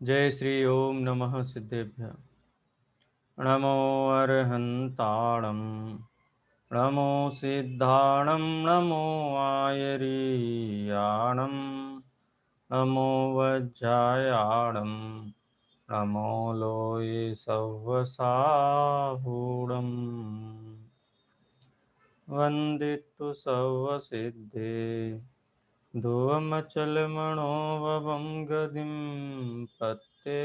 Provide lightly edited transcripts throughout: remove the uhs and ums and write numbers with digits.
जय श्री ओम नमः सिद्धेभ्य। नमो अर्हन्ताणं नमो सिद्धाणं नमो आयरीयाणं नमो वज्रायाणं नमो लोये सव्वसाहूणम् वन्दितु सव्वसिद्धे ध्रुवमचलमणोभवं गतिं पत्ते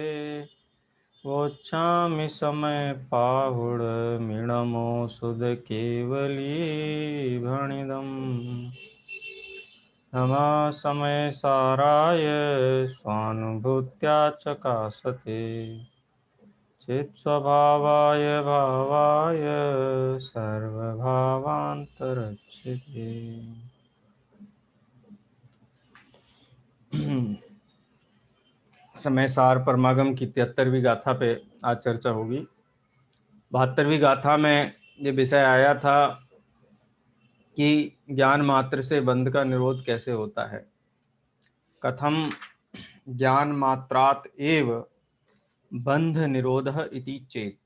वोच्छामि समय पाहुडमिणमो सुधकेवली भणिदम् नमः समय साराय स्वानुभूत्या चकासते चित्स्वभावाय भावाय सर्वभावान्तरक्षिते। समय सार परमागम की 73वीं गाथा पे आज चर्चा होगी। 72वीं गाथा में ये विषय आया था कि ज्ञान मात्र से बंध का निरोध कैसे होता है। कथम ज्ञान मात्रात एव बंध निरोधः इति चेत।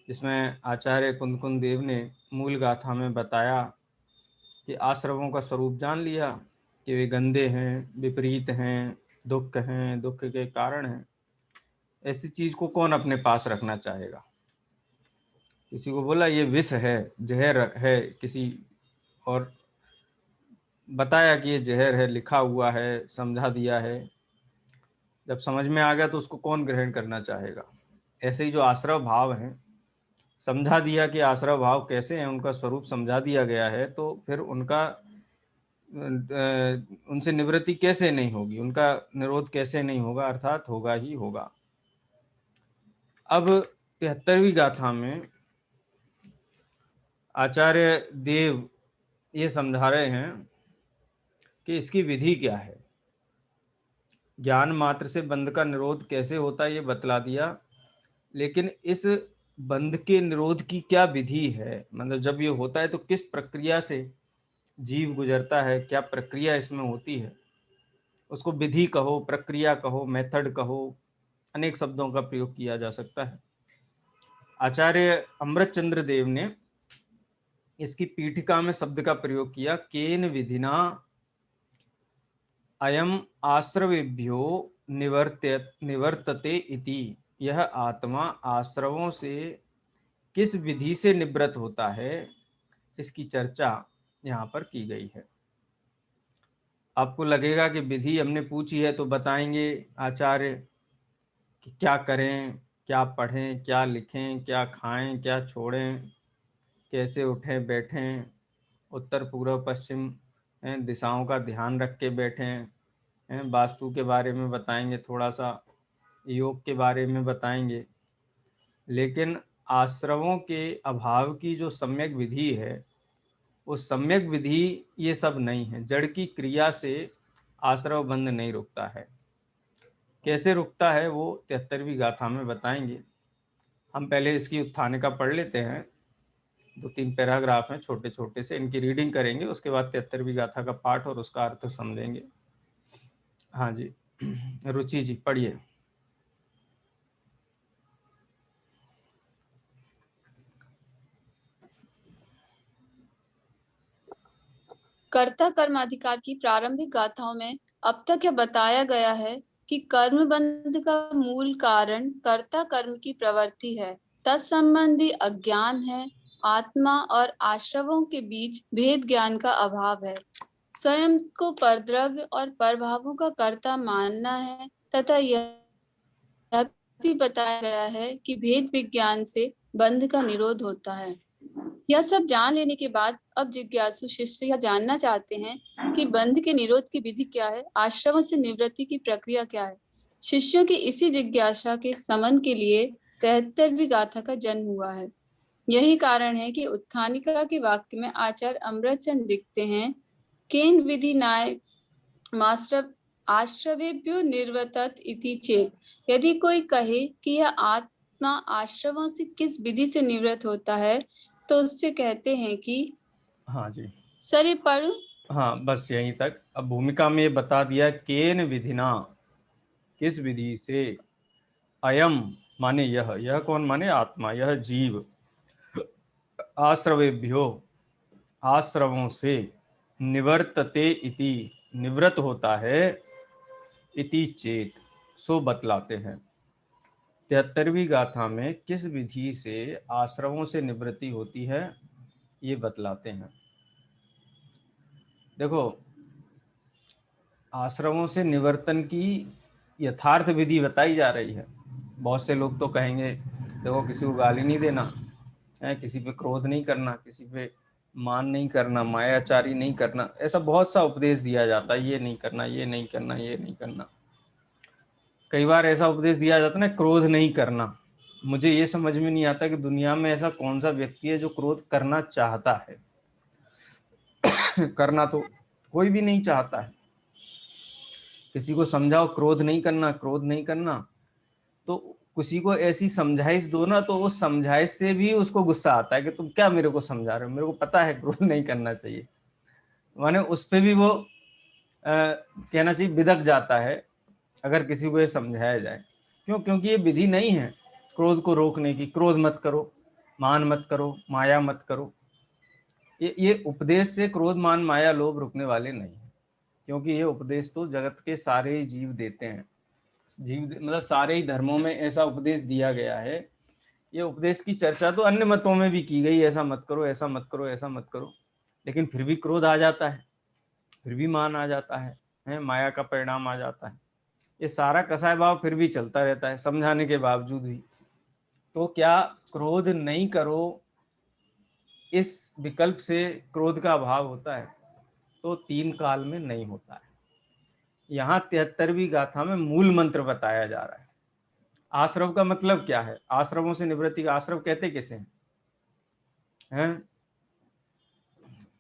जिसमें आचार्य कुंदकुंद देव ने मूल गाथा में बताया कि आश्रमों का स्वरूप जान लिया कि वे गंदे हैं, विपरीत हैं, दुख हैं, दुख के कारण हैं। ऐसी चीज को कौन अपने पास रखना चाहेगा। किसी को बोला ये विष है, जहर है, किसी और बताया कि ये जहर है, लिखा हुआ है, समझा दिया है। जब समझ में आ गया तो उसको कौन ग्रहण करना चाहेगा। ऐसे ही जो आश्रव भाव हैं, समझा दिया कि आश्रव भाव कैसे हैं, उनका स्वरूप समझा दिया गया है, तो फिर उनसे निवृत्ति कैसे नहीं होगी, उनका निरोध कैसे नहीं होगा, अर्थात होगा ही होगा। अब 73वीं गाथा में आचार्य देव ये समझा रहे हैं कि इसकी विधि क्या है। ज्ञान मात्र से बंध का निरोध कैसे होता है ये बतला दिया, लेकिन इस बंध के निरोध की क्या विधि है, मतलब जब ये होता है तो किस प्रक्रिया से जीव गुजरता है, क्या प्रक्रिया इसमें होती है। उसको विधि कहो, प्रक्रिया कहो, मेथड कहो, अनेक शब्दों का प्रयोग किया जा सकता है। आचार्य अमृतचंद्र देव ने इसकी पीठिका में शब्द का प्रयोग किया, केन विधिना अयम आश्रवेभ्यो निवर्तते इति। यह आत्मा आश्रवों से किस विधि से निवृत्त होता है, इसकी चर्चा यहाँ पर की गई है। आपको लगेगा कि विधि हमने पूछी है तो बताएंगे आचार्य कि क्या करें, क्या पढ़ें, क्या लिखें, क्या खाएं, क्या छोड़ें, कैसे उठें बैठें, उत्तर पूर्व पश्चिम दिशाओं का ध्यान रख के बैठें, वास्तु के बारे में बताएंगे, थोड़ा सा योग के बारे में बताएंगे। लेकिन आश्रवों के अभाव की जो सम्यक विधि है, वो सम्यक विधि ये सब नहीं है। जड़ की क्रिया से आश्रव बंध नहीं रुकता है। कैसे रुकता है वो 73वीं गाथा में बताएंगे। हम पहले इसकी उत्थान का पढ़ लेते हैं। 2-3 पैराग्राफ हैं छोटे छोटे से, इनकी रीडिंग करेंगे, उसके बाद 73वीं गाथा का पाठ और उसका अर्थ समझेंगे। हाँ जी, रुचि जी पढ़िए। कर्ता कर्म अधिकार की प्रारंभिक गाथाओं में अब तक यह बताया गया है कि कर्म बंध का मूल कारण कर्ता कर्म की प्रवृत्ति है, तत्संबंधी अज्ञान है। आत्मा और आश्रवों के बीच भेद ज्ञान का अभाव है। स्वयं को परद्रव्य और परभावों का कर्ता मानना है तथा यह भी बताया गया है कि भेद विज्ञान से बंध का निरोध होता है। यह सब जान लेने के बाद अब जिज्ञासु शिष्य यह जानना चाहते हैं कि बंध के निरोध की विधि क्या है, आश्रम से निवृत्ति की प्रक्रिया क्या है। शिष्यों की इसी जिज्ञासा के समन के लिए 73वीं गाथा का जन्म हुआ है। यही कारण है कि उत्थानिका के वाक्य में आचार्य अमृतचंद लिखते हैं, केन विधि नाय मास्टर आश्रवेभ्यो निर्वर्तत इति चेत। यदि कोई कहे कि यह आत्मा आश्रमों से किस विधि से निवृत्त होता है तो उससे कहते हैं कि हाँ जी, सर ये पढ़ू। हाँ बस यहीं तक। अब भूमिका में ये बता दिया केन विधिना, किस विधि से अयम माने यह कौन माने आत्मा, यह जीव आश्रवेभ्यो आश्रवों से निवर्तते इति निवृत्त होता है, इति चेत सो बतलाते हैं। 73वीं गाथा में किस विधि से आश्रवों से निवृत्ति होती है ये बतलाते हैं। देखो, आश्रमों से निवर्तन की यथार्थ विधि बताई जा रही है। बहुत से लोग तो कहेंगे देखो किसी को गाली नहीं देना है, किसी पे क्रोध नहीं करना, किसी पे मान नहीं करना, मायाचारी नहीं करना, ऐसा बहुत सा उपदेश दिया जाता है। ये नहीं करना, ये नहीं करना, ये नहीं करना। कई बार ऐसा उपदेश दिया जाता है ना, क्रोध नहीं करना। मुझे ये समझ में नहीं आता कि दुनिया में ऐसा कौन सा व्यक्ति है जो क्रोध करना चाहता है। करना तो कोई भी नहीं चाहता है। किसी को समझाओ क्रोध नहीं करना, क्रोध नहीं करना, तो किसी को ऐसी समझाइश दो ना, तो उस समझाइश से भी उसको गुस्सा आता है कि तुम क्या मेरे को समझा रहे हो, मेरे को पता है क्रोध नहीं करना चाहिए। माने उस पे भी वो कहना चाहिए बिदक जाता है अगर किसी को ये समझाया जाए। क्यों? क्योंकि ये विधि नहीं है क्रोध को रोकने की। क्रोध मत करो, मान मत करो, माया मत करो। ये उपदेश से क्रोध मान माया लोभ रुकने वाले नहीं है, क्योंकि ये उपदेश तो जगत के सारे ही जीव देते हैं। जीव मतलब सारे ही धर्मों में ऐसा उपदेश दिया गया है। ये उपदेश की चर्चा तो अन्य मतों में भी की गई, ऐसा मत करो, ऐसा मत करो, ऐसा मत करो, लेकिन फिर भी क्रोध आ जाता है, फिर भी मान आ जाता है, माया का परिणाम आ जाता है। ये सारा कसाय भाव फिर भी चलता रहता है समझाने के बावजूद भी। तो क्या क्रोध नहीं करो इस विकल्प से क्रोध का अभाव होता है? तो 3 काल में नहीं होता है। यहाँ 73वीं गाथा में मूल मंत्र बताया जा रहा है। आश्रव का मतलब क्या है? आश्रवों से निवृत्ति का आश्रव कहते किसे हैं?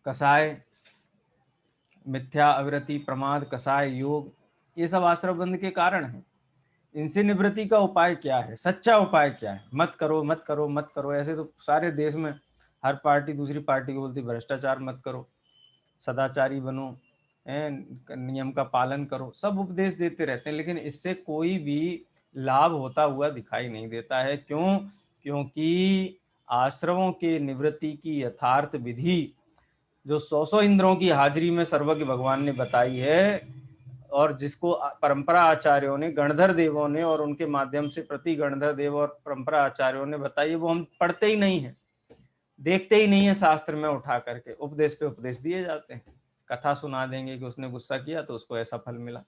कसाय, मिथ्या, अविरति, प्रमाद, कसाय, योग, ये सब आश्रव बंध के कारण है। इनसे निवृत्ति का उपाय क्या है? सच्चा उपाय क्या है? मत करो, मत करो, मत करो। ऐसे तो सारे देश में हर पार्टी दूसरी पार्टी को बोलती भ्रष्टाचार मत करो, सदाचारी बनो, नियम का पालन करो, सब उपदेश देते रहते हैं, लेकिन इससे कोई भी लाभ होता हुआ दिखाई नहीं देता है। क्यों? क्योंकि आश्रमों के निवृत्ति की यथार्थ विधि जो 100 इंद्रों की हाजिरी में सर्वज्ञ भगवान ने बताई है, और जिसको परंपरा आचार्यों ने, गणधर देवों ने और उनके माध्यम से प्रति गणधर देव और परंपरा आचार्यों ने बताई है, वो हम पढ़ते ही नहीं है, देखते ही नहीं है। शास्त्र में उठा करके उपदेश पे उपदेश दिए जाते हैं। कथा सुना देंगे कि उसने गुस्सा किया तो उसको ऐसा फल मिला।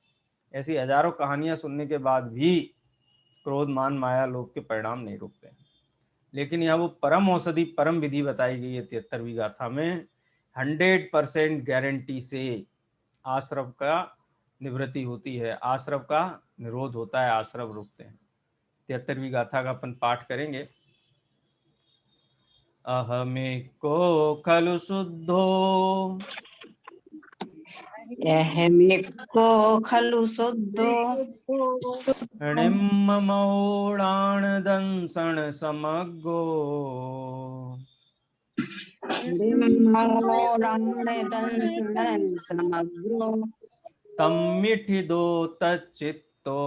ऐसी हजारों कहानियां सुनने के बाद भी क्रोध मान माया लोभ के परिणाम नहीं रुकते। लेकिन यहाँ वो परम औषधि, परम विधि बताई गई है 73वीं गाथा में। 100% गारंटी से आश्रव का निवृत्ति होती है, आश्रव का निरोध होता है, आश्रव रुकते हैं। 73वीं गाथा का अपन पाठ करेंगे। अहमेको खलु शुद्धो अहमेको खलु शुद्धो णिम्ममौडाण दंसण समग्गो दंसनं समग्रो तम्मिठिदो तच्चित्तो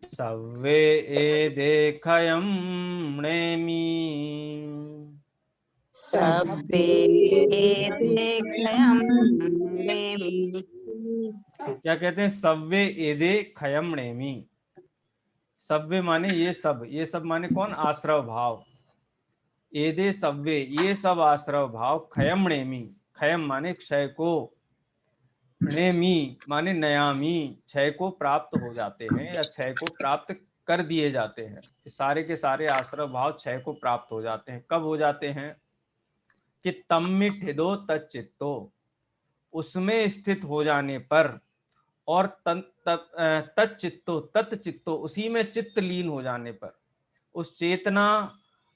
सव्वे एदेखयं नेमि। सब्बे देखयं नेमि। क्या कहते हैं? सव्वे एदे खयम नेमि। सव्वे माने ये सब, ये सब माने कौन? आश्रव भाव। एदे सव्वे, ये सब आश्रव भाव। खयम नेमि, खयम माने क्षय को, नेमि माने नयामी, क्षय को प्राप्त हो जाते हैं या क्षय को प्राप्त कर दिए जाते हैं। सारे के सारे आश्रव भाव क्षय को प्राप्त हो जाते हैं। कब हो जाते हैं? कि तम्मिठिदो तच्चित्तो, उसमें स्थित हो जाने पर, और तच्चित्तो, तत्चित्तो, उसी में चित्त लीन हो जाने पर, उस चेतना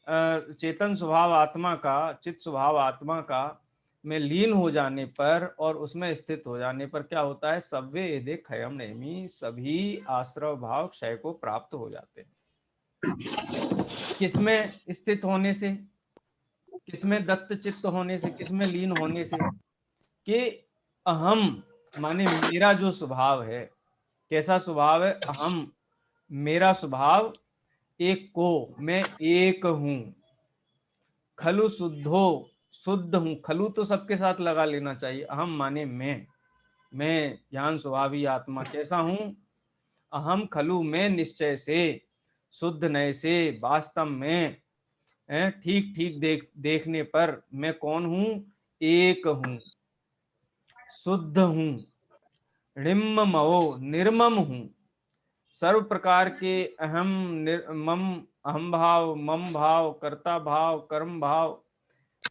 चेतन स्वभाव आत्मा का, चित्त स्वभाव आत्मा का में लीन हो जाने पर और उसमें स्थित हो जाने पर क्या होता है? सव्वे एदे खयम नेमि, सभी आश्रव भाव क्षय को प्राप्त हो जाते हैं। किसमें स्थित होने से? किसमें दत्त चित्त होने से, किसमें लीन होने से, कि अहम माने मेरा जो स्वभाव है, कैसा स्वभाव है, अहम मेरा स्वभाव, एक को मैं एक हूं, खलु शुद्धो शुद्ध हूं, खलु तो सबके साथ लगा लेना चाहिए, अहम माने मैं ज्ञान स्वभावी आत्मा कैसा हूं, अहम खलु मैं निश्चय से, शुद्ध नय से, वास्तव में ठीक ठीक देखने पर मैं कौन हूं, एक हूं, शुद्ध हूं, ऋममो निर्मम हूं, सर्व प्रकार के मम अहम भाव, मम भाव, कर्ता भाव, कर्म भाव,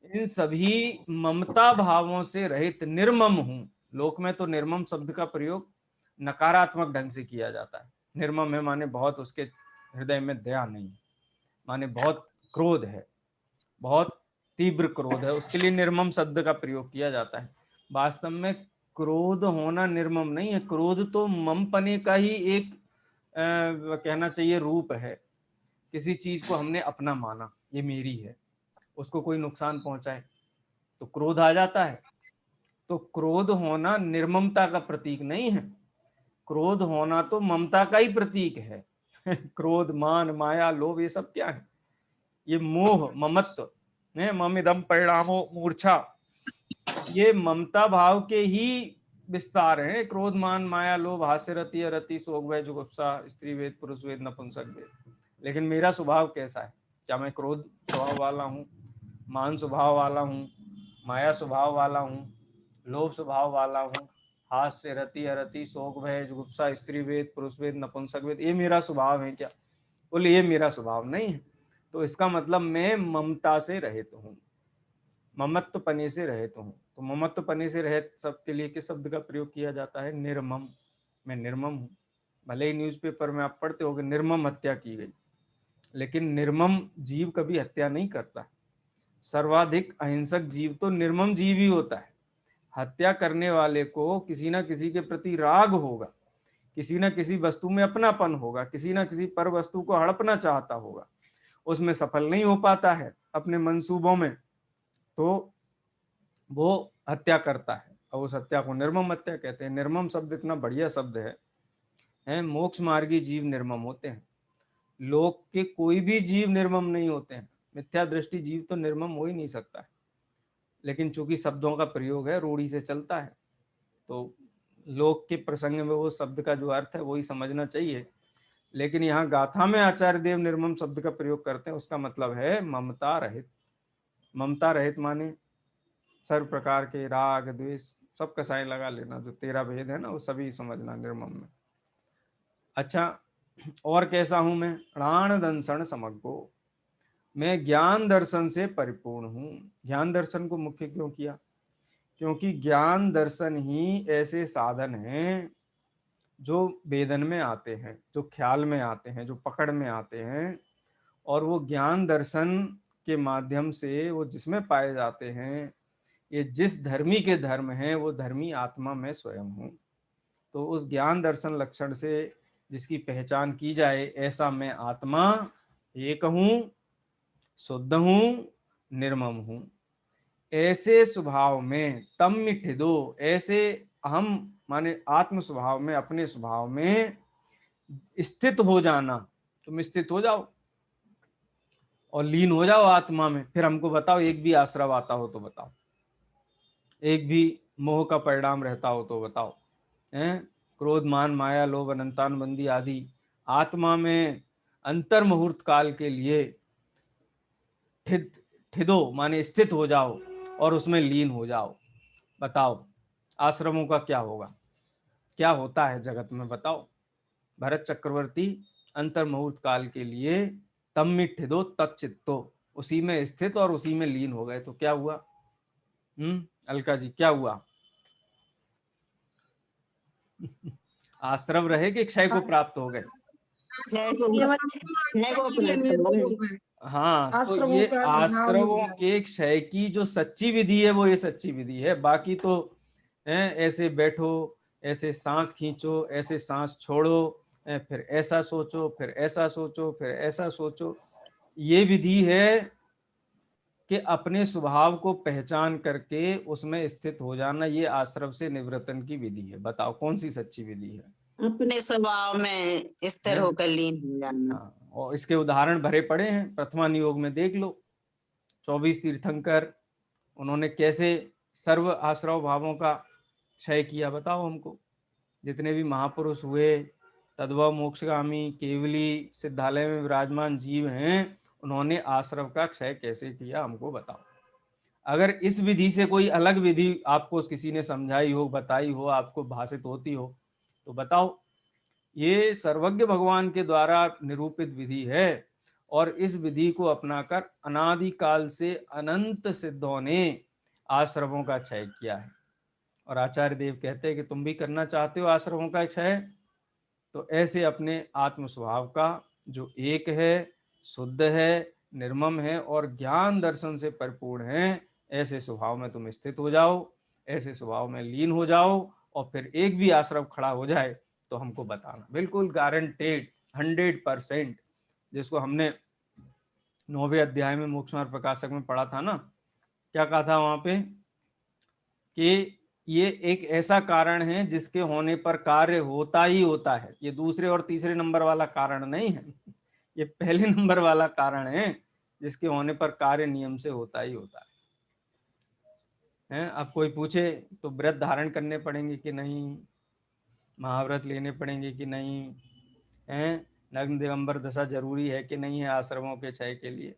इन सभी ममता भावों से रहित निर्मम हूं। लोक में तो निर्मम शब्द का प्रयोग नकारात्मक ढंग से किया जाता है। निर्मम है माने बहुत उसके हृदय में दया नहीं, माने बहुत क्रोध है, बहुत तीव्र क्रोध है, उसके लिए निर्मम शब्द का प्रयोग किया जाता है। वास्तव में क्रोध होना निर्मम नहीं है, क्रोध तो ममपने का ही एक कहना चाहिए रूप है। किसी चीज को हमने अपना माना, ये मेरी है, उसको कोई नुकसान पहुंचाए तो क्रोध आ जाता है। तो क्रोध होना निर्ममता का प्रतीक नहीं है, क्रोध होना तो ममता का ही प्रतीक है। क्रोध, मान, माया, लोभ, ये सब क्या है, ये मोह, ममत्व, ममिदम परिणामो मूर्छा, ये ममता भाव के ही विस्तार है। क्रोध, मान, माया, लोभ, हास्य, रति, अरति, शोक, भय, जुगुप्सा, स्त्री वेद, पुरुष वेद, नपुंसक वेद। लेकिन मेरा स्वभाव कैसा है, क्या मैं क्रोध स्वभाव वाला हूँ, मान स्वभाव वाला हूँ, माया स्वभाव वाला हूँ, लोभ स्वभाव वाला हूँ, हास्य, रति, अरति, शोक, भय, जुगुप्सा, स्त्री वेद, पुरुष वेद, नपुंसक वेद, ये मेरा स्वभाव है क्या? बोले ये मेरा स्वभाव नहीं है। तो इसका मतलब मैं ममता से रहित हूँ, ममत्व पने से रहित हूँ। तो ममत्व पने से रहित सबके लिए किस शब्द का प्रयोग किया जाता है, निर्मम। मैं निर्मम हूँ। भले ही न्यूज़पेपर में आप पढ़ते होगे निर्मम हत्या की गई, लेकिन निर्मम जीव कभी हत्या नहीं करता। सर्वाधिक अहिंसक जीव तो निर्मम जीव ही होता है। हत्या करने वाले को किसी ना किसी के प्रति राग होगा, किसी ना किसी वस्तु में अपनापन होगा, किसी ना किसी पर वस्तु को हड़पना चाहता होगा, उसमें सफल नहीं हो पाता है अपने मंसूबों में, तो वो हत्या करता है, और उस हत्या को निर्मम हत्या कहते हैं। निर्मम शब्द इतना बढ़िया शब्द है, मोक्ष मार्गी जीव निर्मम होते हैं। लोक के कोई भी जीव निर्मम नहीं होते हैं, मिथ्या दृष्टि जीव तो निर्मम हो ही नहीं सकता है। लेकिन चूंकि शब्दों का प्रयोग है, रूढ़ी से चलता है, तो लोक के प्रसंग में वो शब्द का जो अर्थ है वही समझना चाहिए। लेकिन यहाँ गाथा में आचार्य देव निर्मम शब्द का प्रयोग करते हैं, उसका मतलब है ममता रहित। ममता रहित माने सर्व प्रकार के राग द्वेष सब कसाई लगा लेना, जो तेरा भेद है ना वो सभी समझना निर्मम में। अच्छा, और कैसा हूं मैं, प्राण दंसन समग्रो, मैं ज्ञान दर्शन से परिपूर्ण हूं। ज्ञान दर्शन को मुख्य क्यों किया, क्योंकि ज्ञान दर्शन ही ऐसे साधन हैं जो वेदन में आते हैं, जो ख्याल में आते हैं, जो पकड़ में आते हैं, और वो ज्ञान दर्शन के माध्यम से वो जिसमें पाए जाते हैं, ये जिस धर्मी के धर्म हैं वो धर्मी आत्मा में स्वयं हूँ। तो उस ज्ञान दर्शन लक्षण से जिसकी पहचान की जाए, ऐसा मैं आत्मा एक हूँ, शुद्ध हूँ, निर्मम हूँ, ऐसे स्वभाव में तम मिठिदो, ऐसे अहम माने आत्म स्वभाव में, अपने स्वभाव में स्थित हो जाना। तुम स्थित हो जाओ और लीन हो जाओ आत्मा में। फिर हमको बताओ एक भी आश्रव आता हो तो बताओ, एक भी मोह का परिणाम रहता हो तो बताओ, हैं? क्रोध, मान, माया, लोभ, अनंतान बंदी आदि आत्मा में अंतर मुहूर्त काल के लिए ठिदो माने स्थित हो जाओ और उसमें लीन हो जाओ। बताओ आश्रमों का क्या होगा, क्या होता है जगत में, बताओ। भरत चक्रवर्ती अंतर मुहूर्त काल के लिए तम ठिदो तच्चित्तो, उसी में स्थित और उसी में लीन हो गए, तो क्या हुआ? अलका जी क्या हुआ? आश्रम रहे कि क्षय को प्राप्त हो गए? हाँ, तो ये आश्रमों के क्षय की जो सच्ची विधि है वो ये सच्ची विधि है। बाकी तो ऐसे बैठो, ऐसे सांस खींचो, ऐसे सांस छोड़ो, फिर ऐसा सोचो, फिर ऐसा सोचो, फिर ऐसा सोचो, ये विधि है कि अपने स्वभाव को पहचान करके उसमें स्थित हो जाना, ये आश्रव से निवृत्तन की विधि है। बताओ कौन सी सच्ची विधि है? अपने स्वभाव में स्थिर हैं? होकर लीन हो जाना। हाँ, और इसके उदाहरण भरे पड़े हैं। प्रथमा नियोग में देख लो, 24 तीर्थंकर उन्होंने कैसे सर्व आश्रव भावों का क्षय किया, बताओ हमको। जितने भी महापुरुष हुए, तद्भव, मोक्षगामी, केवली, सिद्धालय में विराजमान जीव हैं, उन्होंने आश्रव का क्षय कैसे किया, हमको बताओ। अगर इस विधि से कोई अलग विधि आपको किसी ने समझाई हो, बताई हो, आपको भाषित होती हो, तो बताओ। ये सर्वज्ञ भगवान के द्वारा निरूपित विधि है, और इस विधि को अपनाकर अनादिकाल से अनंत सिद्धों ने आश्रमों का क्षय किया है। और आचार्य देव कहते हैं कि तुम भी करना चाहते हो आश्रमों का क्षय, तो ऐसे अपने आत्म स्वभाव का जो एक है, शुद्ध है, निर्मम है और ज्ञान दर्शन से परिपूर्ण है, ऐसे स्वभाव में तुम स्थित हो जाओ, ऐसे स्वभाव में लीन हो जाओ, और फिर एक भी आश्रम खड़ा हो जाए तो हमको बताना, बिल्कुल गारंटेड, 100%। जिसको हमने 9वें अध्याय में मोक्ष मार्ग प्रकाशक में पढ़ा था ना, क्या कहा था वहां पे कि ये एक ऐसा कारण है जिसके होने पर कार्य होता ही होता है। ये दूसरे और तीसरे नंबर वाला कारण नहीं है, ये पहले नंबर वाला कारण है, जिसके होने पर कार्य नियम से होता ही होता है। अब कोई पूछे तो व्रत धारण करने पड़ेंगे कि नहीं, महाव्रत लेने पड़ेंगे कि नहीं, हैं, नग्न दिगंबर दशा जरूरी है कि नहीं है आश्रमों के क्षय के लिए,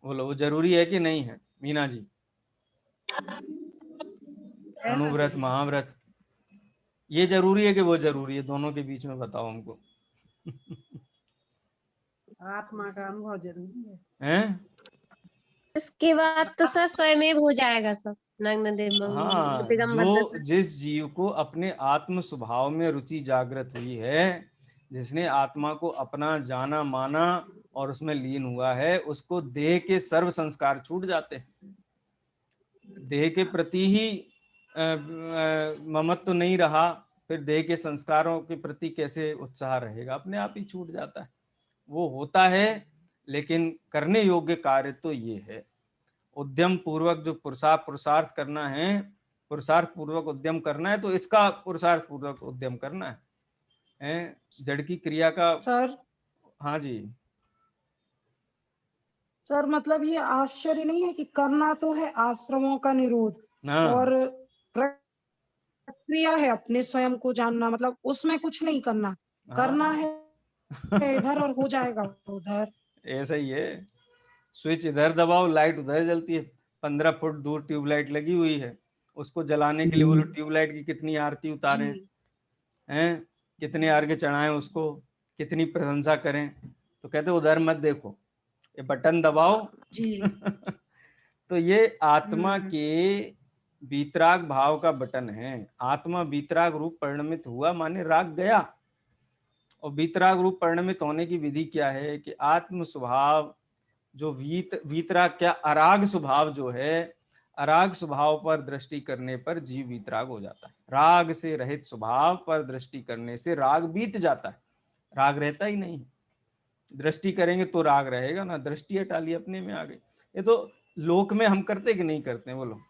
बोलो वो जरूरी है कि नहीं है मीना जी? अणुव्रत, महाव्रत, ये जरूरी है कि वो जरूरी है? दोनों के बीच में बताओ हमको। आत्मा का अनुभव जरूरी है। हैं? इसके बाद तो सर स्वयं हो जाएगा सब, नग्न हाँ, दिगंबर जो दशा। जिस जीव को अपने आत्म स्वभाव में रुचि जागृत हुई है, जिसने आत्मा को अपना जाना माना और उसमें लीन हुआ है, उसको देह के सर्व संस्कार छूट जाते हैं। देह के प्रति ही ममत्व तो नहीं रहा, फिर देह के संस्कारों के प्रति कैसे उत्साह रहेगा? अपने आप ही छूट जाता है। वो होता है, लेकिन करने योग्य कार्य तो ये है, उद्यम पूर्वक जो पुरुषार्थ करना है, पुरुषार्थ पूर्वक उद्यम करना है, तो इसका पुरुषार्थ पूर्वक उद्यम करना है। जड़ की क्रिया का। सर हाँ जी सर, मतलब ये आश्चर्य नहीं है कि करना तो है आश्रमों का निरोध, हाँ और प्रक्रिया है अपने स्वयं को जानना, मतलब उसमें कुछ नहीं करना, करना है इधर और हो जाएगा उधर। ऐसा ही है, स्विच इधर दबाओ लाइट उधर जलती है। 15 फुट दूर ट्यूबलाइट लगी हुई है, उसको जलाने के लिए बोलो ट्यूबलाइट की कितनी आरती उतारें, हैं, कितने अर्घ्य चढ़ाएं उसको, कितनी प्रशंसा करें, तो कहते उधर मत देखो, ये बटन दबाओ जी। तो ये आत्मा के वीतराग भाव का बटन है। आत्मा वीतराग रूप परिणमित हुआ माने राग गया। और वीतराग रूप परिणमित होने की विधि क्या है कि आत्म स्वभाव जो वीतराग क्या, अराग स्वभाव जो है, अराग स्वभाव पर दृष्टि करने पर जीव वीतराग हो जाता है। राग से रहित स्वभाव पर दृष्टि करने से राग बीत जाता है, राग रहता ही नहीं। दृष्टि करेंगे तो राग रहेगा ना, दृष्टि हटा ली अपने में आ गई। ये तो लोक में हम करते कि नहीं करते बोलो?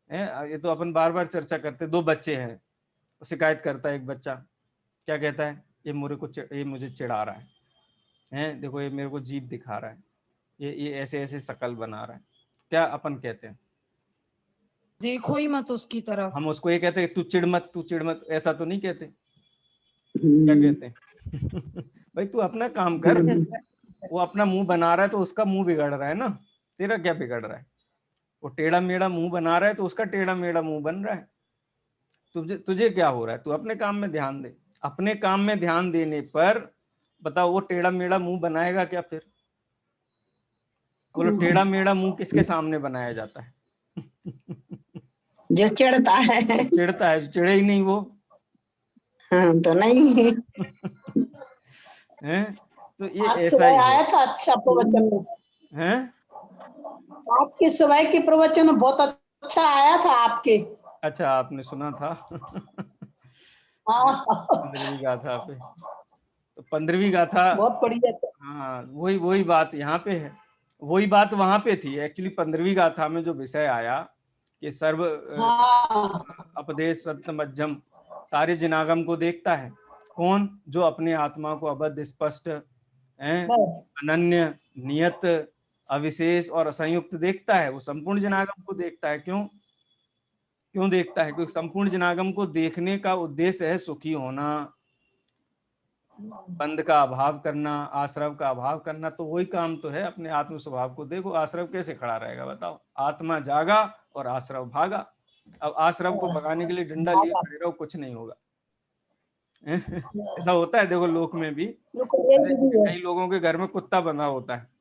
ये तो अपन बार बार चर्चा करते। 2 बच्चे हैं, शिकायत करता है एक बच्चा, क्या कहता है, ये मुझे चिढ़ा रहा है, देखो ये मेरे को जीभ दिखा रहा है, ये ऐसे ऐसे शकल बना रहा है। क्या अपन कहते हैं? देखो ही मत उसकी तरफ। हम उसको ये कहते हैं तू चिढ़ मत, ऐसा तो नहीं कहते। क्या कहते हैं? भाई तू अपना काम कर, वो अपना मुंह बना रहा है तो उसका मुंह बिगड़ रहा है ना, तेरा क्या बिगड़ रहा है? वो टेढ़ा मेढ़ा मुंह बना रहा है तो उसका टेढ़ा मेढ़ा मुंह बन रहा है। तुझे क्या हो रहा है? तू अपने काम में ध्यान दे। अपने काम में ध्यान देने पर बताओ वो टेढ़ा मेढ़ा मुंह बनाएगा क्या? फिर बोलो टेढ़ा मेढ़ा मुंह किसके सामने बनाया जाता है? जो चिढ़ता है। चिढ़ता है, चिढ़े ही नहीं वो। हाँ, तो नहीं हैं? तो ये आज ऐसा ही सुबह आया है। था अच्छा प्रवचन में, हैं? आज की सुबह के प्रवचन में बहुत अच्छा आया था आपके। अच्छा, आपने सुना था? हाँ 15वीं गाथा पे, तो 15वीं गाथा, बहुत बढ़िया था। हाँ वही बात यहाँ पे है। वही बात वहां पे थी एक्चुअली 15वीं गाथा में जो विषय आया कि सर्व हाँ अपदेश सत्य मध्यम सारे जिनागम को देखता है। कौन? जो अपने आत्मा को अबद्ध स्पष्ट अनन्य नियत अविशेष और असंयुक्त देखता है, वो संपूर्ण जिनागम को देखता है। क्यों क्यों देखता है? क्योंकि संपूर्ण जिनागम को देखने का उद्देश्य है सुखी होना, बंध का अभाव करना, आश्रव का अभाव करना। तो वही काम तो है, अपने आत्म स्वभाव को देखो। आश्रव कैसे खड़ा रहेगा बताओ? आत्मा जागा और आश्रव भागा। अब आश्रव को भगाने के लिए डंडा लिए खड़े रहो, कुछ नहीं होगा। ऐसा होता है देखो लोक में भी, कई लोगों के घर में कुत्ता बंधा होता है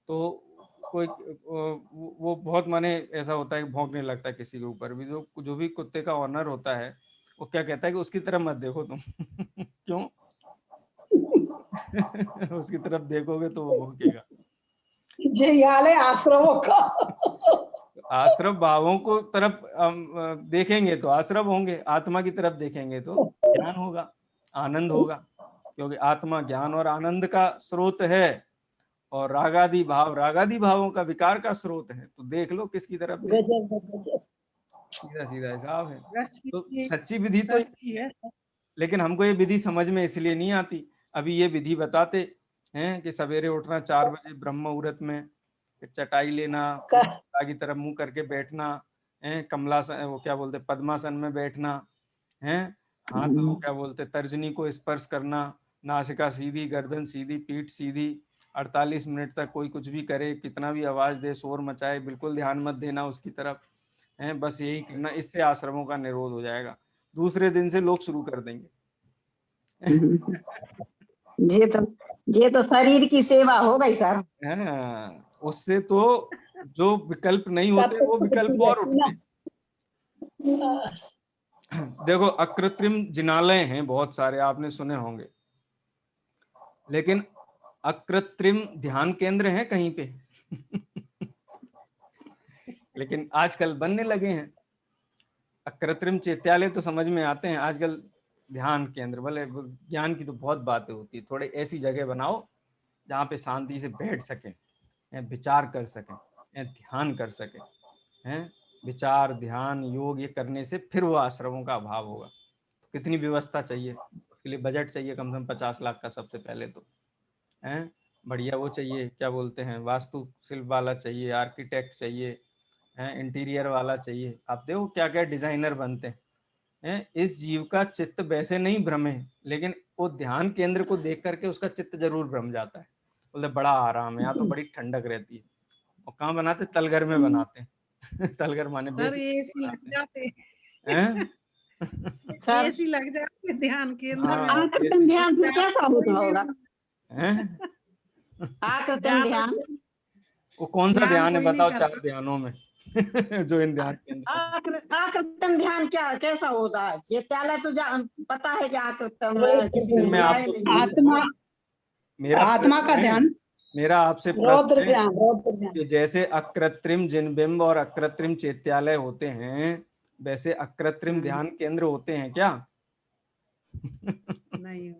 तो कोई वो बहुत माने ऐसा होता है कि भौंकने लगता है किसी के ऊपर भी। जो भी कुत्ते का ऑनर होता है वो क्या कहता है कि उसकी तरफ मत देखो तुम। क्यों? उसकी तरफ देखोगे तो वो भौंकेगा। ये हाल है आश्रमों का। आश्रव भावों को तरफ देखेंगे तो आश्रव होंगे, आत्मा की तरफ देखेंगे तो ज्ञान होगा, आनंद होगा। क्योंकि आत्मा ज्ञान और आनंद का स्रोत है और रागादि भावों का विकार का स्रोत है। तो देख लो किसकी तरफ देखो। सीधा सीधा हिसाब है। तो सच्ची विधि तो है। लेकिन हमको ये विधि समझ में इसलिए नहीं आती। अभी ये विधि बताते हैं कि सवेरे उठना 4 बजे ब्रह्म मुहूर्त में, फिर चटाई लेना, की तरफ मुंह करके बैठना है, कमलासन वो क्या बोलते पद्मासन में बैठना है, हाथ वो क्या बोलते तर्जनी को स्पर्श करना, नासिका सीधी, गर्दन सीधी, पीठ सीधी, 48 मिनट तक कोई कुछ भी करे, कितना भी आवाज दे, शोर मचाए, बिल्कुल ध्यान मत देना उसकी तरफ है। बस यही करना, इससे आश्रमों का निरोध हो जाएगा। दूसरे दिन से लोग शुरू कर देंगे। ये तो शरीर की सेवा हो गई सर। हाँ, उससे तो जो विकल्प नहीं होते वो विकल्प और उठते। देखो अकृत्रिम जिनालय हैं बहुत सारे, आपने सुने होंगे, लेकिन अकृत्रिम ध्यान केंद्र हैं कहीं पे। लेकिन आजकल बनने लगे हैं। अकृत्रिम चैत्यालय तो समझ में आते हैं, आजकल ध्यान केंद्र, भले ज्ञान की तो बहुत बातें होती है। थोड़े ऐसी जगह बनाओ जहाँ पे शांति से बैठ सके, विचार कर सके, ध्यान कर सके, हैं विचार ध्यान योग ये करने से फिर वो आश्रमों का अभाव होगा। तो कितनी व्यवस्था चाहिए उसके लिए? बजट चाहिए कम से कम 50 लाख का सबसे पहले तो, हैं बढ़िया वो चाहिए, क्या बोलते हैं, वास्तु शिल्प वाला चाहिए, आर्किटेक्ट चाहिए, हैं इंटीरियर वाला चाहिए। आप देखो क्या क्या डिजाइनर बनते हैं। इस जीव का चित्त वैसे नहीं भ्रमे, लेकिन वो ध्यान केंद्र को देख करके उसका चित्त जरूर भ्रम जाता है। बोले बड़ा आराम है यहाँ, तो बड़ी ठंडक रहती है। और कहाँ बनाते? तलघर में बनाते हैं। तलघर माने एसी लग जाते हैं। एसी लग जाते ध्यान केंद्र में। आकृतिम ध्यान फिर कैसा होगा? आकृतिम ध्यान वो कौन सा ध्यान है बताओ 4 ध्यानों में? जो इन ध्यान केंद्र आकृतिम ध्यान क्या कैसा होता है? ये त्याला तो पता है कि आकृतिम मैं आपको आत्मा आत्मा का ध्यान, मेरा आपसे रौद्र ध्यान, कि जैसे अकृत्रिम जिनबिंब और अकृत्रिम चैत्यालय होते हैं, वैसे अकृत्रिम ध्यान केंद्र होते हैं क्या? नहीं।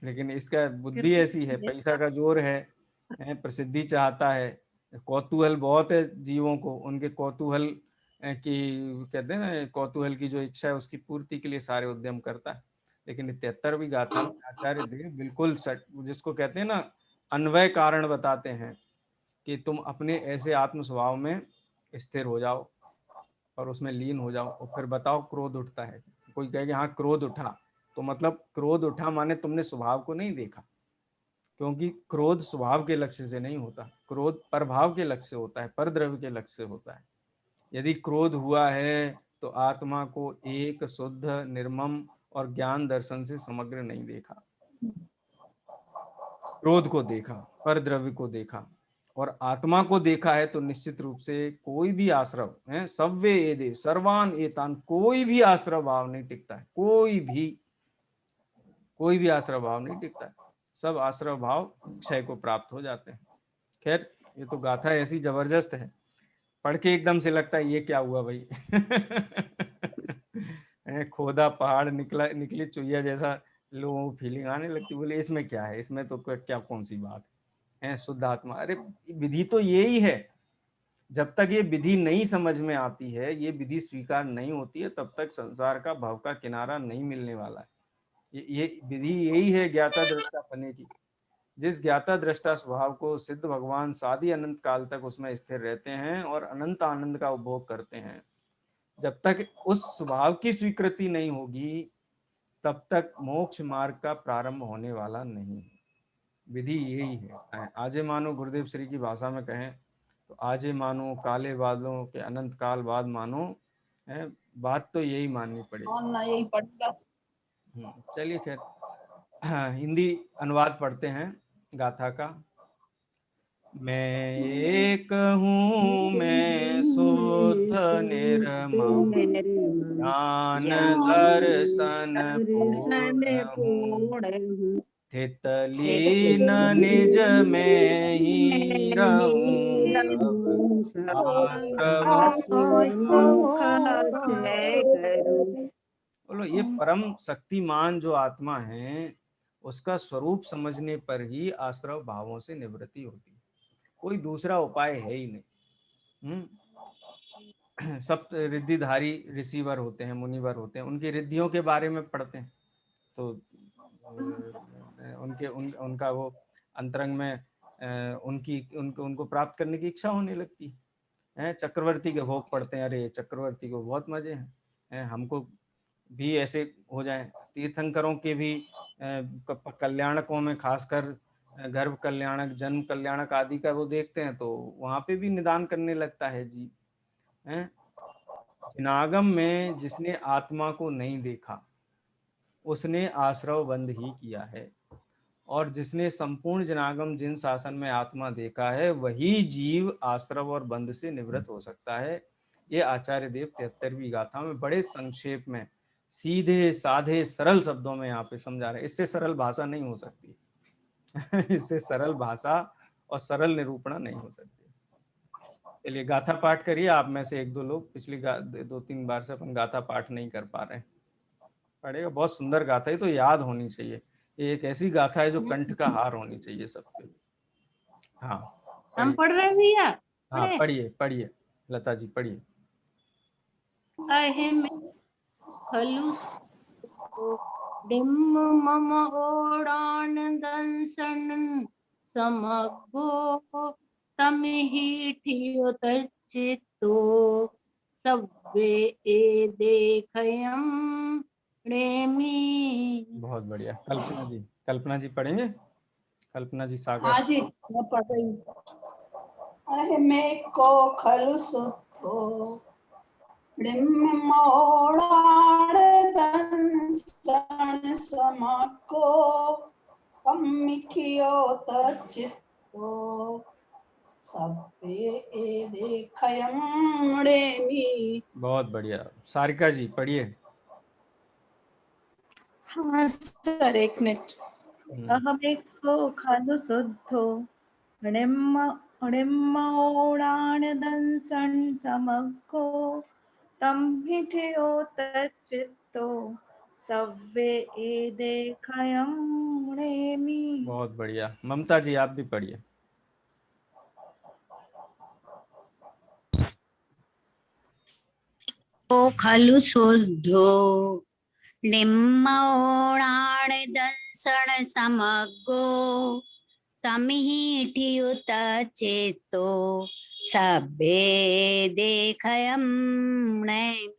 लेकिन इसका बुद्धि ऐसी है, पैसा का जोर है, प्रसिद्धि चाहता है, कौतूहल बहुत है जीवों को, उनके कौतूहल की कहते हैं ना, कौतूहल की जो इच्छा है उसकी पूर्ति के लिए सारे उद्यम करता है। लेकिन 73वीं गाथा में आचार्य देव बिल्कुल जिसको कहते हैं ना अन्वय कारण बताते हैं कि तुम अपने ऐसे आत्म स्वभाव में स्थिर हो जाओ और उसमें लीन हो जाओ। और फिर बताओ क्रोध उठता है, कोई कहे कि हाँ क्रोध उठा, तो मतलब क्रोध उठा माने तुमने स्वभाव को नहीं देखा, क्योंकि क्रोध स्वभाव के लक्ष्य से नहीं होता, क्रोध प्रभाव के लक्ष्य से होता है, परद्रव्य के लक्ष्य से होता है। यदि क्रोध हुआ है तो आत्मा को एक शुद्ध निर्मम और ज्ञान दर्शन से समग्र नहीं देखा, क्रोध को देखा, परद्रव्य को देखा और आत्मा को देखा है, तो निश्चित रूप से कोई भी आश्रव है, सव्वे एदे सर्वान एतान, कोई भी आश्रव भाव नहीं टिकता है, कोई भी आश्रव भाव नहीं टिकता है। सब आश्रव भाव क्षय को प्राप्त हो जाते हैं। खैर ये तो गाथा ऐसी जबरदस्त है, पढ़ के एकदम से लगता है ये क्या हुआ भाई। खोदा पहाड़ निकली चुईया जैसा लोगों को फीलिंग आने लगती, बोले इसमें क्या है, इसमें तो क्या कौन सी बात है, शुद्ध आत्मा। अरे विधि तो यही है, जब तक ये विधि नहीं समझ में आती है, ये विधि स्वीकार नहीं होती है, तब तक संसार का भव का किनारा नहीं मिलने वाला है। ये विधि यही है ज्ञाता दृष्टा पने की। जिस ज्ञाता दृष्टा स्वभाव को सिद्ध भगवान सादी अनंत काल तक उसमें स्थिर रहते हैं और अनंत आनंद का उपभोग करते हैं, जब तक उस स्वभाव की स्वीकृति नहीं होगी तब तक मोक्ष मार्ग का प्रारंभ होने वाला नहीं है। विधि यही है। आजे मानो, गुरुदेव श्री की भाषा में कहें तो आजे मानो, काले बादलों के अनंत काल बाद मानो, है बात तो यही माननी पड़ेगी। और ना यही पड़ेगा। चलिए खैर, हिंदी अनुवाद पढ़ते हैं गाथा का। मैं एक हूँ, मैं शुद्ध निर्मम, ज्ञान दर्शन पूर्ण हूँ, स्थित लीन निज में ही रहूं, सब बोलो। ये परम शक्तिमान जो आत्मा है, उसका स्वरूप समझने पर ही आश्रव भावों से निवृत्ति होती है, कोई दूसरा उपाय है ही नहीं। सब रिद्धिधारी ऋषिवर होते हैं, मुनिवर होते हैं, उनकी रिद्धियों के बारे में पढ़ते हैं तो उनका वो अंतरंग में उनको प्राप्त करने की इच्छा होने लगती है। चक्रवर्ती के भोग पढ़ते हैं, अरे चक्रवर्ती को बहुत मजे हैं, हमको भी ऐसे हो जाए। तीर्थंकरों के भी कल्याणकों में, खासकर गर्भ कल्याणक, जन्म कल्याणक आदि का वो देखते हैं तो वहां पे भी निदान करने लगता है जी। जिनागम में जिसने आत्मा को नहीं देखा उसने आश्रव बंद ही किया है, और जिसने संपूर्ण जनागम जिन शासन में आत्मा देखा है वही जीव आश्रव और बंध से निवृत्त हो सकता है। ये आचार्य देव 73वीं गाथा में बड़े संक्षेप में, सीधे साधे सरल शब्दों में यहाँ पे समझा रहे। इससे सरल भाषा नहीं हो सकती इससे सरल भाषा और सरल निरूपणा नहीं हो सकती। चलिए गाथा पाठ करिए। आप में से एक दो लोग पिछली 2-3 बार से अपन गाथा पाठ नहीं कर पा रहे हैं, पढ़ेगा। बहुत सुंदर गाथा है, तो याद होनी चाहिए। ये एक ऐसी गाथा है जो कंठ का हार होनी चाहिए सबके। हाँ हम पढ़ रहे हैं भैया। हाँ पढ़िए पढ़िए, लता जी पढ़िए। अहे में खलु डिम्म मम ओडान दंसन समगो तमिहि ठियो तच्चित्तो सब्बे ए देखयम प्रेमी। बहुत बढ़िया। कल्पना जी, कल्पना जी पढ़ेंगे? कल्पना जी सागर। हाँ जी, मैं पढ़ रही हूँ। अरे मैं को खलु सुधो मोड़ाड़ दंसन समको मिठियो तचित्तो सब्बे ए देखयम प्रेमी। बहुत बढ़िया। सारिका जी पढ़िए। हाँ सर, एक मिनट। अहमेको खलु शुद्धो णिम्मोडान दंसन समग्गो तम्हिठयो तच्चित्तो सव्वे ए देखयम प्रेमी। बहुत बढ़िया। ममता जी आप भी पढ़िए। खलु शुद्धो निम्मोणाण दंसण समग्गो तमिहि ठियुत चेतो सब्बे देखयम नैमि।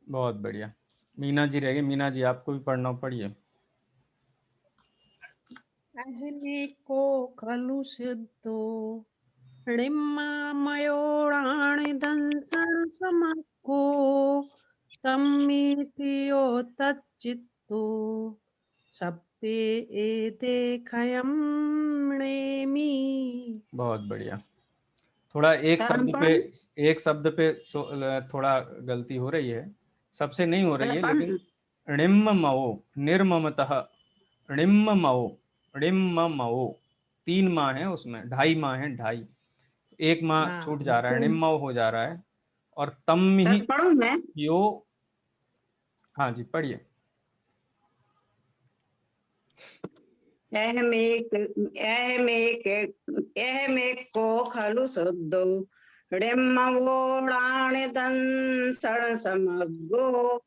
बहुत बढ़िया। मीना जी रह गए, मीना जी आपको भी पढ़ना, पढ़िए। को खलु सिद्धो मयोड़ाण दंसन समको तम्मितियो तच्चित्तो सब्बे ए देखयम नेमि। बहुत बढ़िया। थोड़ा एक शब्द पे थोड़ा गलती हो रही है, सबसे नहीं हो रही है, लेकिन णिम्ममओ, निर्ममतः, णिम्ममओ, णिम्ममओ, 3 माँ है उसमें, 2.5 माँ है, 2.5, 1 माँ छूट जा रहा है, णिम्मओ हो जा रहा है। और तम ही पढ़ूं मैं? यो। हाँ जी पढ़िए। अहमेक को खलु शुद्धो ड़ेम्मवोड़ाणि दंसण समग्गो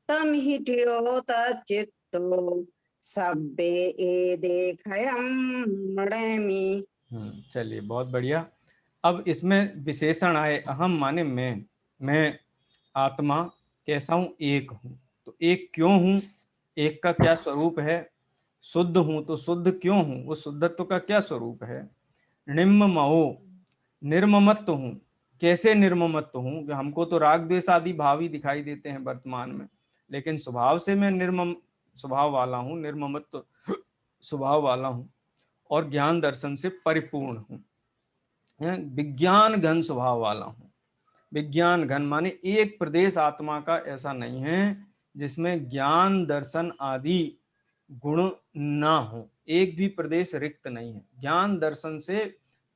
तम हिठियो तच्चित्तो सब्बे ए देखयम मणेमि। चलिए बहुत बढ़िया। अब इसमें विशेषण आए, अहम माने मैं आत्मा कैसा हूँ, एक हूँ। तो एक क्यों हूँ, एक का क्या स्वरूप है। शुद्ध हूँ तो शुद्ध क्यों हूँ, वो शुद्धत्व का क्या स्वरूप है। निम्ममो, निर्ममत्व हूँ, कैसे निर्ममत्व हूँ कि हमको तो राग द्वेष आदि भाव ही दिखाई देते हैं वर्तमान में, लेकिन स्वभाव से मैं निर्मम स्वभाव वाला हूँ, निर्ममत्व स्वभाव वाला हूँ और ज्ञान दर्शन से परिपूर्ण हूँ, विज्ञान घन स्वभाव वाला हूँ। विज्ञान घन माने एक प्रदेश आत्मा का ऐसा नहीं है जिसमें ज्ञान दर्शन आदि गुण ना हो, एक भी प्रदेश रिक्त नहीं है। ज्ञान दर्शन से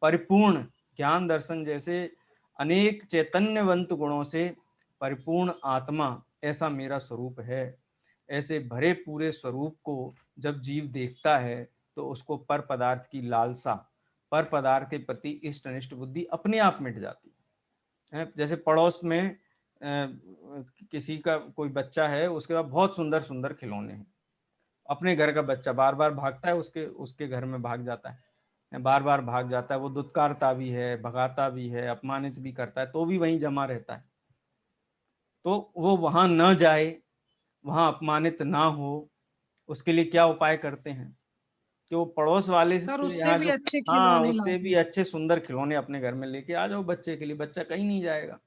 परिपूर्ण, ज्ञान दर्शन जैसे अनेक चैतन्यवंत गुणों से परिपूर्ण आत्मा, ऐसा मेरा स्वरूप है। ऐसे भरे पूरे स्वरूप को जब जीव देखता है तो उसको पर पदार्थ की लालसा, पर पदार्थ के प्रति इष्ट अनिष्ट बुद्धि अपने आप मिट जाती है। जैसे पड़ोस में किसी का कोई बच्चा है, उसके पास बहुत सुंदर सुंदर खिलौने हैं, अपने घर का बच्चा बार बार भागता है, उसके घर में भाग जाता है, बार बार भाग जाता है, वो दुत्कारता भी है, भगाता भी है, अपमानित भी करता है, तो भी वहीं जमा रहता है। तो वो वहां न जाए, वहां अपमानित ना हो, उसके लिए क्या उपाय करते हैं कि वो पड़ोस वाले सर के उससे यहाँ भी जो, अच्छे हाँ खिलौने उससे लाते भी हैं। अच्छे सुंदर खिलौने अपने घर में लेके आ जाओ बच्चे के लिए, बच्चा कहीं नहीं जाएगा।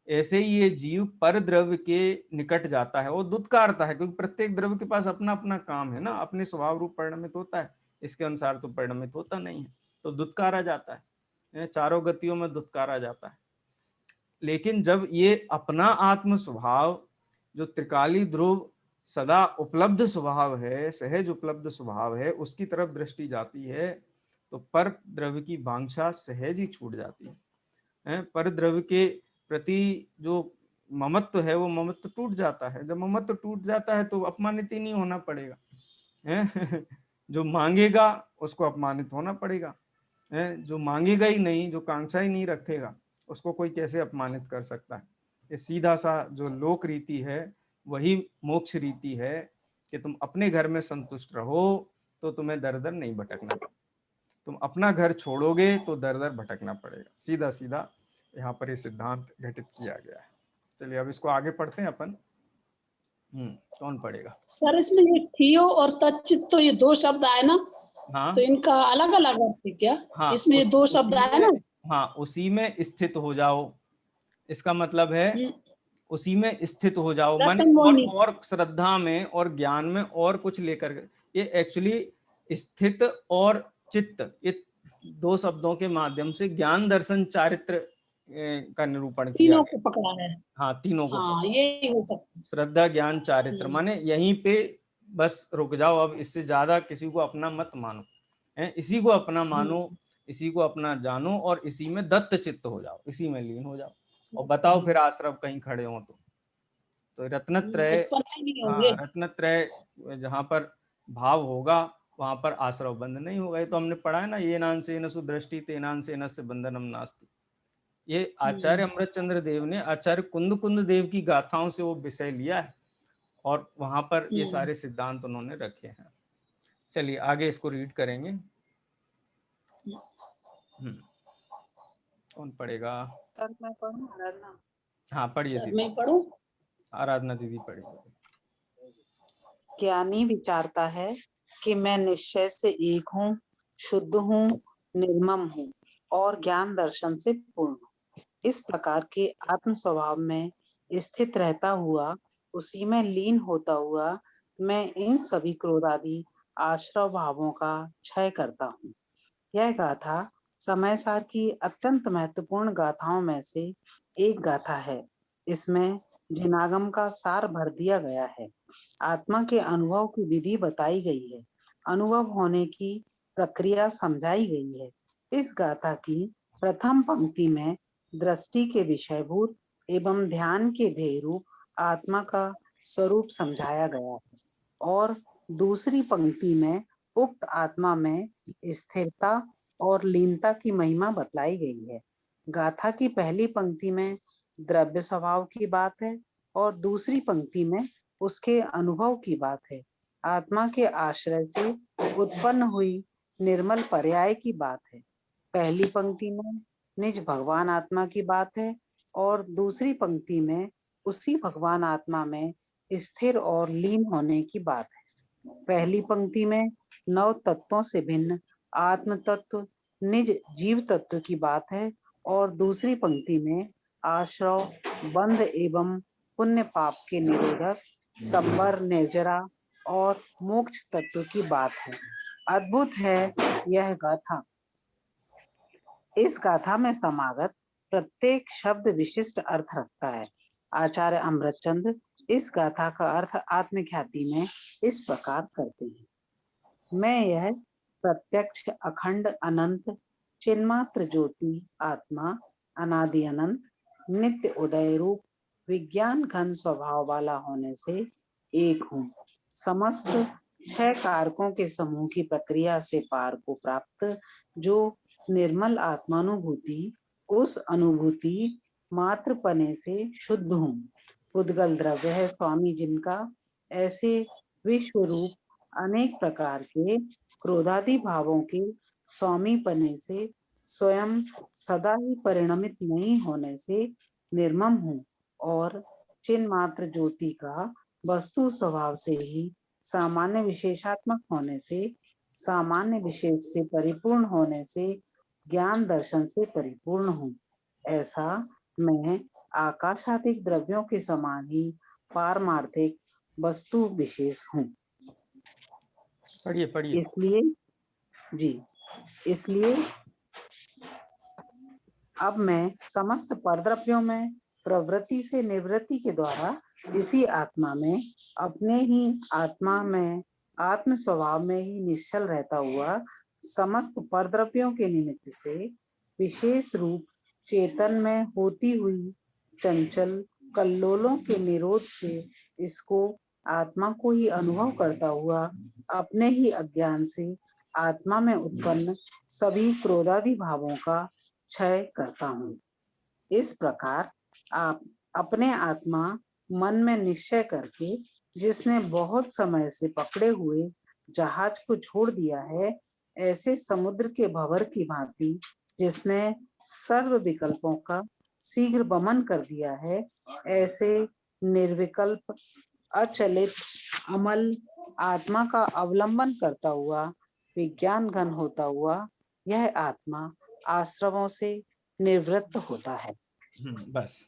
ऐसे ही ये जीव पर द्रव्य के निकट जाता है, वो दुत्कारता है, क्योंकि प्रत्येक द्रव्य के पास अपना अपना काम है ना, अपने स्वभाव रूप परिणमित होता है, इसके अनुसार तो परिणमित होता नहीं है, तो दुत्कारा जाता है, चारों गतियों में दुत्कारा जाता है। लेकिन जब ये अपना आत्म स्वभाव जो त्रिकाली ध्रुव सदा उपलब्ध स्वभाव है, सहज उपलब्ध स्वभाव है, उसकी तरफ दृष्टि जाती है तो पर द्रव्य की वांछा सहज ही छूट जाती है। पर द्रव्य के प्रति जो ममत्व है वो ममत्व टूट जाता है। जब ममत्व टूट जाता है तो अपमानित ही नहीं होना पड़ेगा, है जो मांगेगा उसको अपमानित होना पड़ेगा, है जो मांगेगा ही नहीं, जो कांक्षा ही नहीं रखेगा, उसको कोई कैसे अपमानित कर सकता है। ये सीधा सा जो लोक रीति है वही मोक्ष रीति है कि तुम अपने घर में संतुष्ट रहो तो तुम्हें दर दर नहीं भटकना, तुम अपना घर छोड़ोगे तो दर दर भटकना पड़ेगा। सीधा सीधा यहाँ पर ये सिद्धांत घटित किया गया है। चलिए अब इसको आगे पढ़ते हैं अपन। कौन पढ़ेगा? सर इसमें ये थियो और तच्चित तो ये दो शब्द आए ना, हाँ तो इनका अलग अलग अर्थ है क्या? हाँ, इसमें ये दो शब्द आए ना। हाँ उसी में स्थित हो जाओ, इसका मतलब है उसी में स्थित हो जाओ, माने और श्रद्धा में और ज्ञान में और कुछ लेकर, ये एक्चुअली स्थित और चित्त, ये दो शब्दों के माध्यम से ज्ञान दर्शन चारित्र का निरूपण किया, तीनों को पकड़ा है। हाँ तीनों को, हाँ ये हो सकता, श्रद्धा ज्ञान चारित्र, माने यहीं पे बस रुक जाओ, अब इससे ज्यादा किसी को अपना मत मानो, इसी को अपना मानो, इसी को अपना जानो और इसी में दत्त चित्त हो जाओ, इसी में लीन हो जाओ और बताओ फिर आश्रम कहीं खड़े हो तो रत्नत्रय, हाँ रत्नत्रय जहाँ पर भाव होगा वहां पर आश्रव बंध नहीं होगा। ये तो हमने पढ़ा है ना, ये नान से न सुदृष्टि तेनान से न से बंधनम नास्ति। ये आचार्य अमृतचंद्र देव ने आचार्य कुंद देव की गाथाओं से वो विषय लिया है और वहां पर ये सारे सिद्धांत उन्होंने रखे हैं। चलिए आगे इसको रीड करेंगे। कौन पढ़ेगा? सर मैं पढ़ूं? आराधना। हाँ पढ़िए सर दीदी। मैं पढ़ूं? आराधना दीदी पढ़िए। ज्ञानी विचारता है कि मैं निश्चय से एक हूँ, शुद्ध हूँ, निर्मम हूँ और ज्ञान दर्शन से पूर्ण हूँ। इस प्रकार के आत्म स्वभाव में स्थित रहता हुआ, उसी में लीन होता हुआ, मैं इन सभी क्रोधादि आश्रव भावों का क्षय करता हूँ। यह गाथा समय सार की अत्यंत महत्वपूर्ण गाथाओं में से एक गाथा है। इसमें जिनागम का सार भर दिया गया है। आत्मा के अनुभव की विधि बताई गई है, अनुभव होने की प्रक्रिया समझाई गई है। इस गाथा की प्रथम पंक्ति में दृष्टि के विषयभूत एवं ध्यान के ध्येय रूप आत्मा का स्वरूप समझाया गया है और दूसरी पंक्ति में उक्त आत्मा में स्थिरता और लीनता की महिमा बतलाई गई है। गाथा की पहली पंक्ति में द्रव्य स्वभाव की बात है और दूसरी पंक्ति में उसके अनुभव की बात है। आत्मा के आश्रय से उत्पन्न हुई निर्मल पर्याय की बात है। पहली पंक्ति में निज भगवान आत्मा की बात है और दूसरी पंक्ति में उसी भगवान आत्मा में स्थिर और लीन होने की बात है। पहली पंक्ति में नव तत्वों से भिन्न आत्म तत्व निज जीव तत्व की बात है और दूसरी पंक्ति में आश्रव, बंध एवं पुण्य पाप के निरोधक, संबर, निर्जरा और मोक्ष तत्व की बात है। अद्भुत है यह गाथा। इस गाथा में समागत प्रत्येक शब्द विशिष्ट अर्थ रखता है। आचार्य अमृतचंद इस गाथा का अर्थ आत्मख्याति में इस प्रकार करते हैं। मैं यह प्रत्यक्ष अखंड अनंत चिन्मात्र ज्योति आत्मा अनादि अनंत नित्य उदय रूप विज्ञान घन स्वभाव वाला होने से एक हूँ। समस्त 6 कारकों के समूह की प्रक्रिया से पार को प्राप्त जो निर्मल आत्मानुभूति, उस अनुभूति मात्र पने से शुद्ध हूँ। उद्गल द्रव्य है स्वामी जिनका, ऐसे विश्व रूप अनेक प्रकार के क्रोधादि भावों के स्वामी पने से स्वयं सदा ही परिणमित नहीं होने से निर्मम हूँ और चिन्मात्र ज्योति का वस्तु स्वभाव से ही सामान्य विशेषात्मक होने से, सामान्य विशेष से परिपूर्ण होने से, ज्ञान दर्शन से परिपूर्ण हूँ। ऐसा मैं आकाशादिक द्रव्यों के समान ही पारमार्थिक वस्तु विशेष हूँ। पढ़िए। इसलिए अब मैं समस्त परद्रव्यों में प्रवृत्ति से निवृत्ति के द्वारा इसी आत्मा में, अपने ही आत्मा में, आत्म स्वभाव में ही निश्चल रहता हुआ समस्त परद्रव्यों के निमित्त से विशेष रूप चेतन में होती हुई चंचल कल्लोलों के निरोध से इसको आत्मा को ही अनुभव करता हुआ अपने ही अज्ञान से आत्मा में उत्पन्न सभी क्रोधादि भावों का क्षय करता हूँ। इस प्रकार आप अपने आत्मा मन में निश्चय करके जिसने बहुत समय से पकड़े हुए जहाज को छोड़ दिया है, ऐसे समुद्र के भंवर की भांति जिसने सर्व विकल्पों का शीघ्र बमन कर दिया है, ऐसे निर्विकल्प अचलित अमल आत्मा का अवलंबन करता हुआ विज्ञान घन होता हुआ यह आत्मा आश्रमों से निवृत्त होता है। बस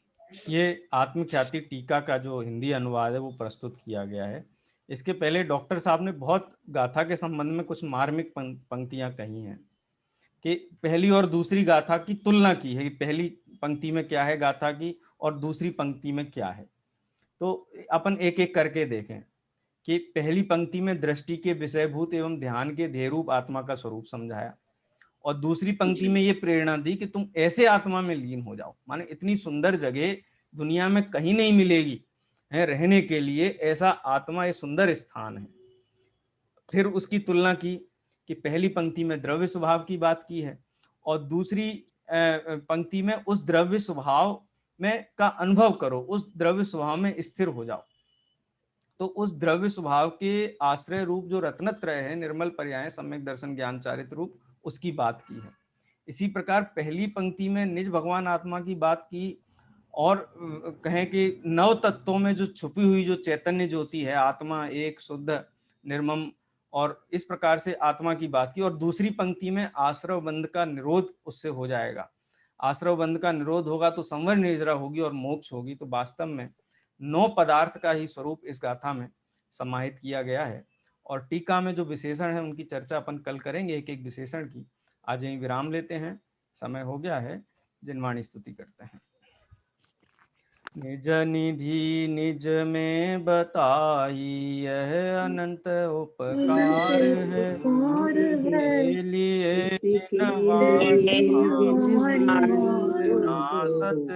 ये आत्मख्याति टीका का जो हिंदी अनुवाद है वो प्रस्तुत किया गया है। इसके पहले डॉक्टर साहब ने बहुत गाथा के संबंध में कुछ मार्मिक पंक्तियां कही हैं कि पहली और दूसरी गाथा की तुलना की है कि पहली पंक्ति में क्या है गाथा की और दूसरी पंक्ति में क्या है। तो अपन एक एक करके देखें कि पहली पंक्ति में दृष्टि के विषयभूत एवं ध्यान के ध्येय रूप आत्मा का स्वरूप समझाया और दूसरी पंक्ति में ये प्रेरणा दी कि तुम ऐसे आत्मा में लीन हो जाओ, माने इतनी सुंदर जगह दुनिया में कहीं नहीं मिलेगी है रहने के लिए, ऐसा आत्मा एक सुंदर स्थान है। फिर उसकी तुलना की कि पहली पंक्ति में द्रव्य स्वभाव की बात की है और दूसरी पंक्ति में उस द्रव्य स्वभाव में का अनुभव करो, उस द्रव्य स्वभाव में स्थिर हो जाओ। तो उस द्रव्य स्वभाव के आश्रय रूप जो रत्नत्रय है, निर्मल पर्याय, सम्यक दर्शन, ज्ञान, चारित्र रूप, उसकी बात की है। इसी प्रकार पहली पंक्ति में निज भगवान आत्मा की बात की और कहें कि नव तत्वों में जो छुपी हुई जो चैतन्य ज्योति है, आत्मा एक शुद्ध निर्मम, और इस प्रकार से आत्मा की बात की। और दूसरी पंक्ति में आश्रव बंध का निरोध उससे हो जाएगा। आश्रव बंध का निरोध होगा तो संवर निर्जरा होगी और मोक्ष होगी। तो वास्तव में 9 पदार्थ का ही स्वरूप इस गाथा में समाहित किया गया है। और टीका में जो विशेषण है उनकी चर्चा अपन कल करेंगे, एक एक विशेषण की। आज यहीं विराम लेते हैं, समय हो गया है। जिनवाणी स्तुति करते हैं। निज निधि निज में बताई यह अनंत उपकार है, के लिए जिनवाणी नासत